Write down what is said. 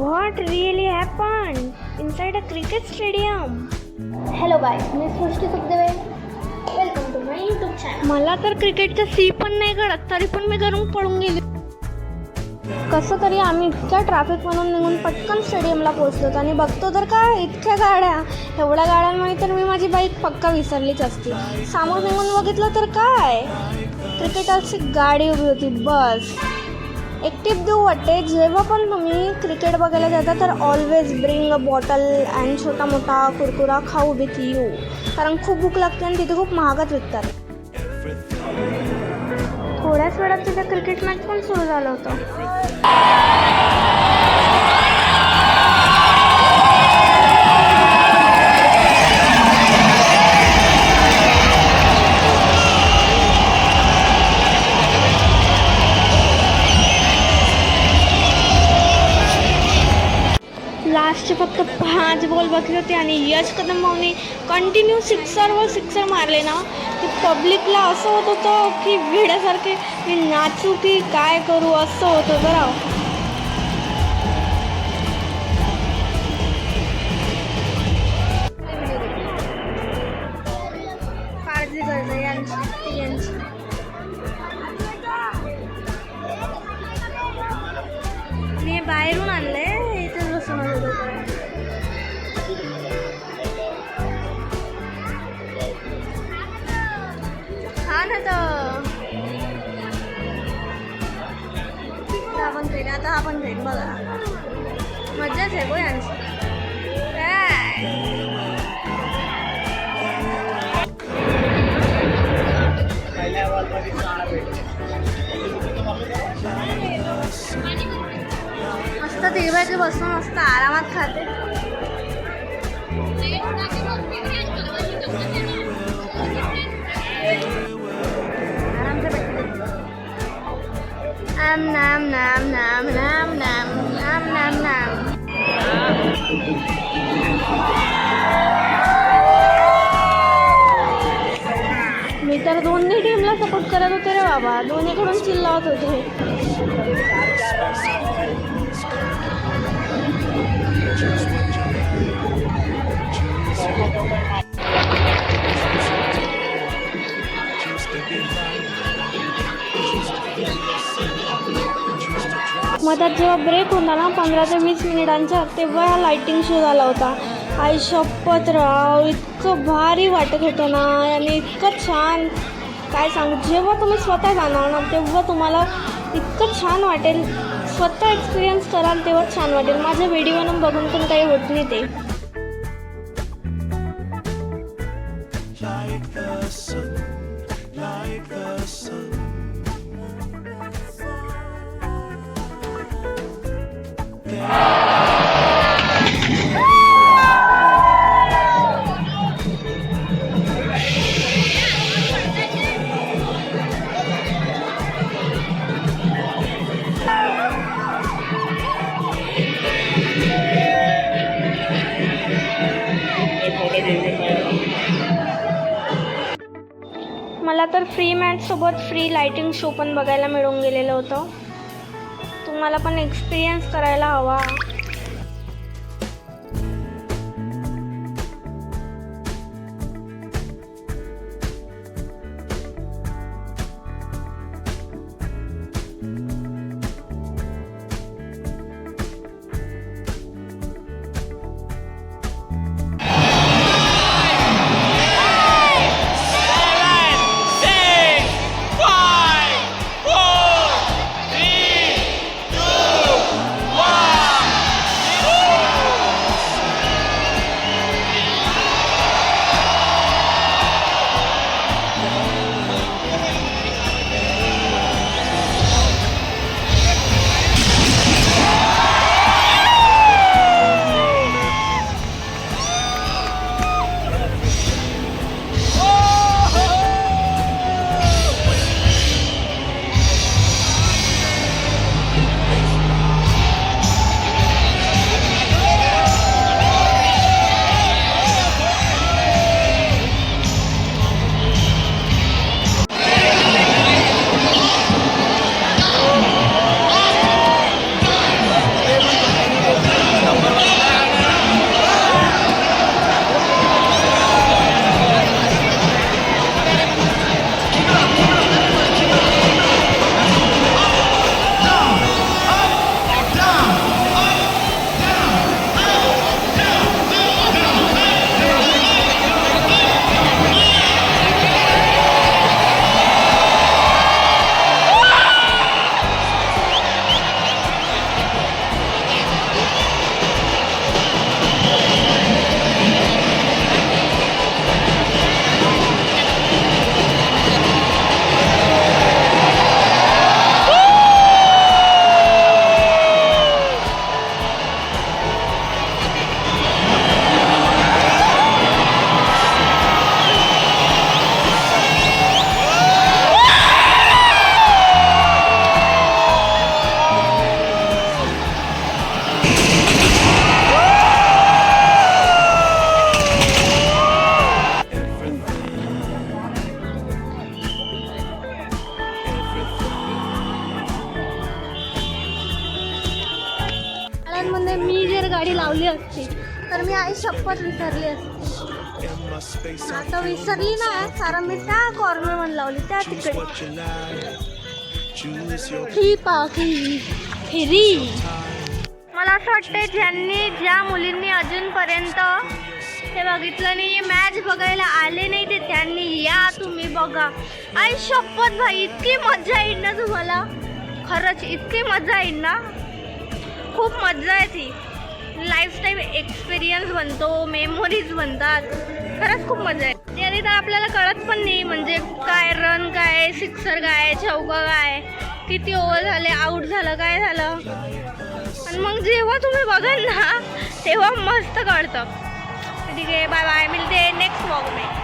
What really happened inside a cricket stadium? Hello guys, मी Srishti Sukhdev. Welcome to my YouTube channel. मला तर क्रिकेटचा C पण नाही कळत, तरी पण मी घरून पळून गेले. कसं तरी आम्ही इतक्या ट्रॅफिक म्हणून निघून पटकन स्टेडियमला पोहोचलो आणि बघतो तर काय इतक्या गाड्या. एवढ्या गाड्यांमुळे तर मी माझी बाईक पक्का विसरलीच असती. सामोर निघून बघितलं तर काय क्रिकेटरची गाडी उभी होती. बस एक टिप देऊ वाटते, जेव्हा पण तुम्ही क्रिकेट बघायला जाता तर always bring a bottle and छोटा मोठा कुरकुरा खाऊ विथ यू, कारण खूप भूक लागते आणि तिथे खूप महागात विकतात. थोड्याच वेळात तिथे क्रिकेट मॅच पण सुरू झालं होतं. लास्टचे फक्त 5 बॉल बाकी होते आणि यश कदम भाऊने कंटिन्यू सिक्सरवर सिक्सर मारले ना, की पब्लिकला असं होत होतं की वेड्यासारखे मी नाचू की काय करू असं होत होतं राव. काळजी गरज यांची मी बाहेरून आणले, इथेच बसून होतो. हा ना, तर आपण खाईन आता, आपण खाईन बघा, मज्जाच आहे गो यांची. मस्त तिघांचे बसून मस्त आरामात खाते. नाम नाम नाम नाम नाम नाम नाम नाम. मी तर दोन्ही टीमला सपोर्ट करत होते रे बाबा, दोन्हीकडून चिल्लावत होते. मधात जेव्हा ब्रेक होता ना 15 ते 20 मिनिटांचा, तेव्हा हा लाईटिंग शो झाला होता. आई शपथ राव, इतकं भारी वाटत होतं ना आणि इतकं छान, काय सांगू. जेव्हा तुम्ही स्वतः जाणार ना तेव्हा तुम्हाला इतकं छान वाटेल, स्वतः एक्सपिरियन्स कराल तेव्हा छान वाटेल. माझ्या व्हिडिओनं बघून पण काही होत नाही ते. मला तर फ्री मॅचसोबत फ्री लाईटिंग शो पण बघायला मिळून गेलेलं होतं. तुम्हाला पण एक्सपिरियन्स करायला हवा. मुलांमध्ये मी जर गाडी लावली असती तर मी आई शपथ विसरली असती. आता विसरली ना, कारण मी त्या कॉर्नरमध्ये लावली, त्या तिकडे. ही पाखी फिरी. मला असं वाटतंय ज्या मुलींनी अजूनपर्यंत ते बघितलं नाही, मॅच बघायला आले नाही, ते त्यांनी या तुम्ही बघा. आई शपथ भाई, इतकी मजा येईल ना तुम्हाला, खरंच इतकी मजा येईल ना, खूप मजा येते. लाईफटाईम एक्सपिरियन्स बनतो, मेमोरीज बनतात, खरंच खूप मजा आहे. ते आधी तर आपल्याला कळत पण नाही, म्हणजे काय रन काय, सिक्सर काय, चौका काय, किती ओव्हर झाले, आऊट झालं, काय झालं. आणि मग जेव्हा तुम्ही बघाल ना तेव्हा मस्त कळतं. ठीक आहे, बाय बाय, मिळते नेक्स्ट व्लॉग में.